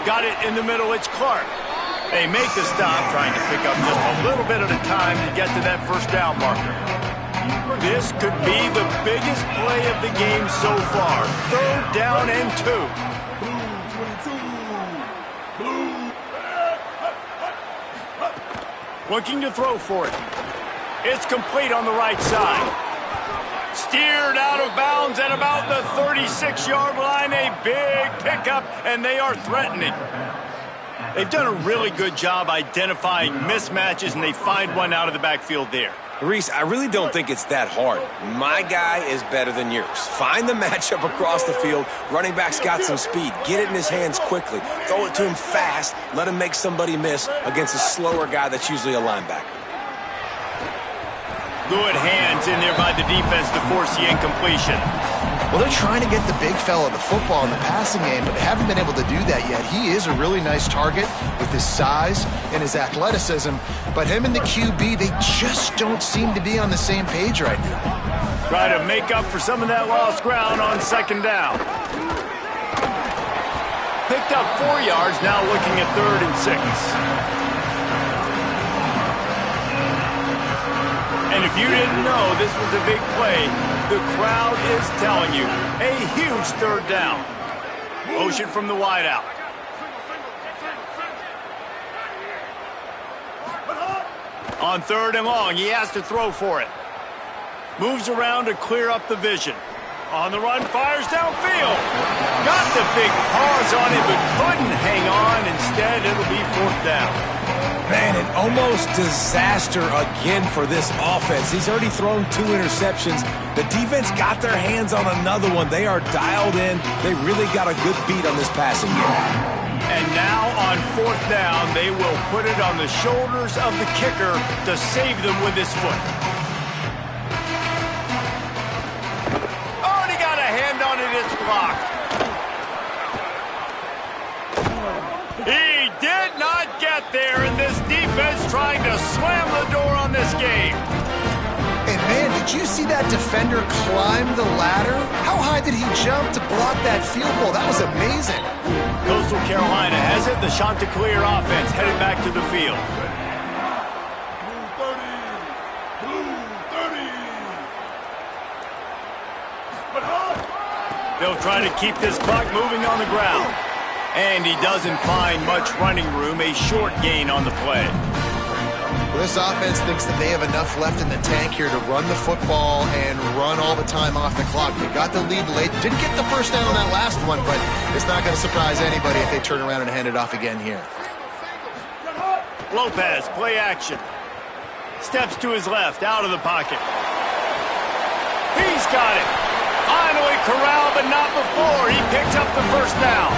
Got it in the middle. It's Clark. They make the stop, trying to pick up just a little bit at a time to get to that first down marker. This could be the biggest play of the game so far. 3rd down and 2. Looking to throw for it. It's complete on the right side. Steered out of bounds at about the 36-yard line. A big pickup, and they are threatening. They've done a really good job identifying mismatches, and they find one out of the backfield there. Reese, I really don't think it's that hard. My guy is better than yours. Find the matchup across the field. Running back's got some speed. Get it in his hands quickly. Throw it to him fast. Let him make somebody miss against a slower guy that's usually a linebacker. Good hands in there by the defense to force the incompletion. Well, they're trying to get the big fella the football in the passing game, but they haven't been able to do that yet. He is a really nice target with his size and his athleticism, but him and the QB, they just don't seem to be on the same page right now. Try to make up for some of that lost ground on 2nd down. Picked up 4 yards, now looking at 3rd and 6. And if you didn't know this was a big play, the crowd is telling you. A huge 3rd down. Motion from the wideout. On 3rd and long, he has to throw for it. Moves around to clear up the vision. On the run, fires downfield. Got the big paws on it, but couldn't hang on. Instead, it'll be 4th down. Man, an almost disaster again for this offense. He's already thrown 2 interceptions. The defense got their hands on another one. They are dialed in. They really got a good beat on this passing game. And now on 4th down, they will put it on the shoulders of the kicker to save them with his foot. Oh, and he got a hand on it. It's blocked. He did not get there, and this defense trying to slam the door on this game. And man, did you see that defender climb the ladder? How high did he jump to block that field goal? That was amazing. Coastal Carolina has it. The Chanticleer offense headed back to the field. They'll try to keep this clock moving on the ground. And he doesn't find much running room, a short gain on the play. Well, this offense thinks that they have enough left in the tank here to run the football and run all the time off the clock. They got the lead late. Didn't get the first down on that last one, but it's not going to surprise anybody if they turn around and hand it off again here. Lopez, play action. Steps to his left, out of the pocket. He's got it. Finally corralled, but not before. He picks up the first down.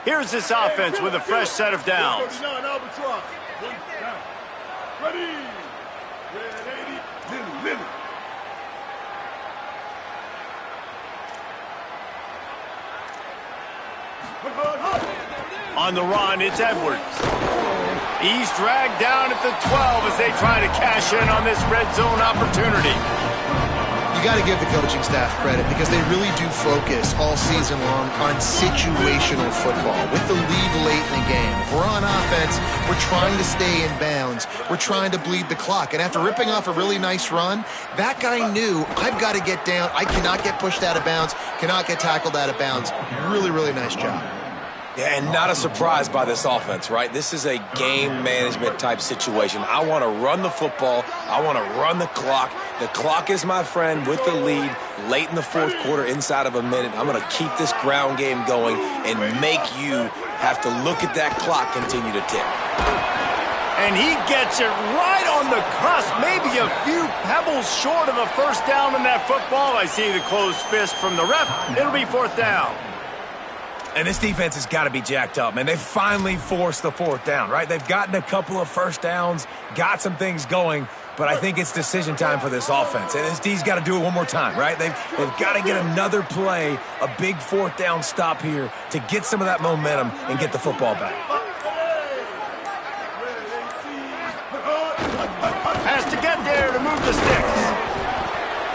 Here's this offense with a fresh set of downs. On the run, it's Edwards. He's dragged down at the 12 as they try to cash in on this red zone opportunity. You got to give the coaching staff credit because they really do focus all season long on situational football with the lead late in the game. If we're on offense, we're trying to stay in bounds. We're trying to bleed the clock. And after ripping off a really nice run, that guy knew, I've got to get down. I cannot get pushed out of bounds, cannot get tackled out of bounds. Really, really nice job. Yeah, and not a surprise by this offense, right? This is a game management type situation. I want to run the football. I want to run the clock. The clock is my friend with the lead late in the fourth quarter, inside of a minute. I'm going to keep this ground game going and make you have to look at that clock continue to tick. And he gets it right on the cusp, maybe a few pebbles short of a first down in that football. I see the closed fist from the ref. It'll be fourth down. And this defense has got to be jacked up, man. They finally forced the fourth down, right? They've gotten a couple of first downs, got some things going, but I think it's decision time for this offense. And this D's got to do it one more time, right? They've got to get another play, a big fourth down stop here to get some of that momentum and get the football back. Has to get there to move the sticks.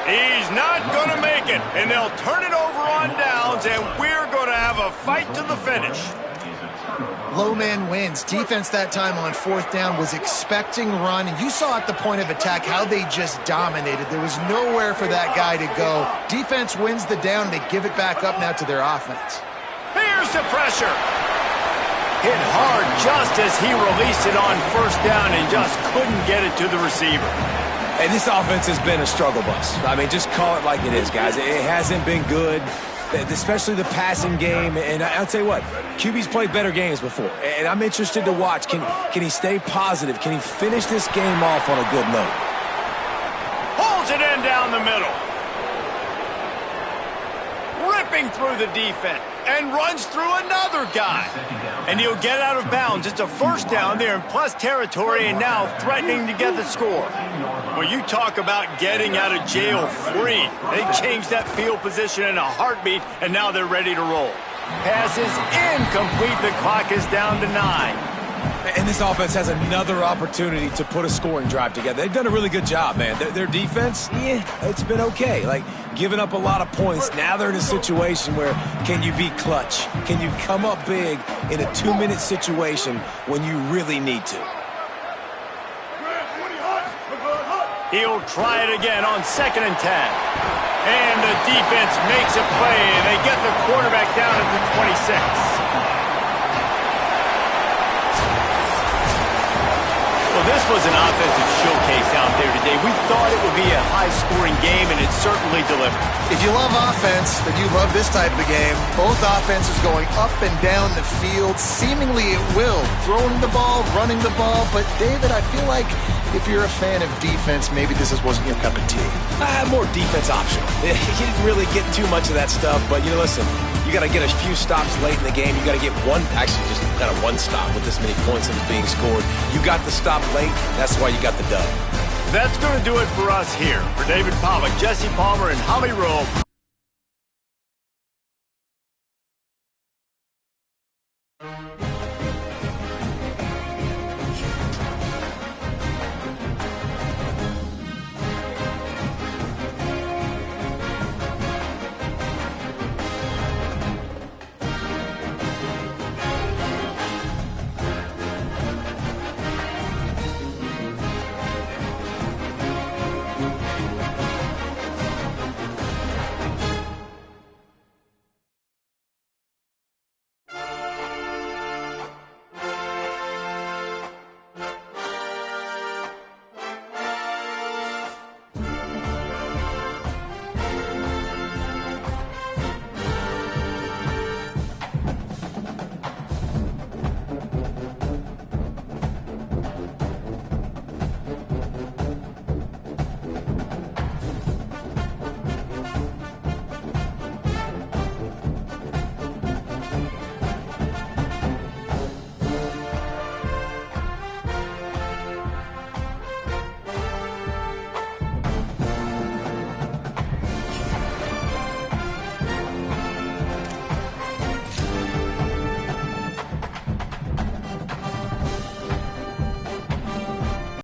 He's not going to make it, and they'll turn it over on downs, and we're going to have a fight to the finish. Low man wins. Defense that time on fourth down was expecting run, and you saw at the point of attack how they just dominated. There was nowhere for that guy to go. Defense wins the down. They give it back up now to their offense. Here's the pressure. Hit hard just as he released it on first down and just couldn't get it to the receiver. And this offense has been a struggle bus. I mean, just call it like it is, guys. It hasn't been good, especially the passing game. And I'll tell you what, QB's played better games before. And I'm interested to watch. Can he stay positive? Can he finish this game off on a good note? Pulls it in down the middle. Ripping through the defense. And runs through another guy. And he'll get out of bounds. It's a first down there in plus territory and now threatening to get the score. Well, you talk about getting out of jail free. They changed that field position in a heartbeat, and now they're ready to roll. Pass is incomplete. The clock is down to 9. And this offense has another opportunity to put a scoring drive together. They've done a really good job, man. Their defense, it's been okay. Like, giving up a lot of points. Now they're in a situation where can you be clutch? Can you come up big in a 2-minute situation when you really need to? He'll try it again on 2nd and 10. And the defense makes a play, and they get the quarterback down at the 26. Well, this was an offensive showcase out there today. We thought it would be a high-scoring game, and it certainly delivered. If you love offense, then you love this type of game. Both offenses going up and down the field, seemingly at will. Throwing the ball, running the ball. But, David, I feel like if you're a fan of defense, maybe this wasn't your cup of tea. More defense optional. You didn't really get too much of that stuff, but, listen, you got to get a few stops late in the game. You got to get just kind of one stop with this many points that was being scored. You got the stop late. That's why you got the dub. That's going to do it for us here. For David Pollack, Jesse Palmer, and Holly Rowe.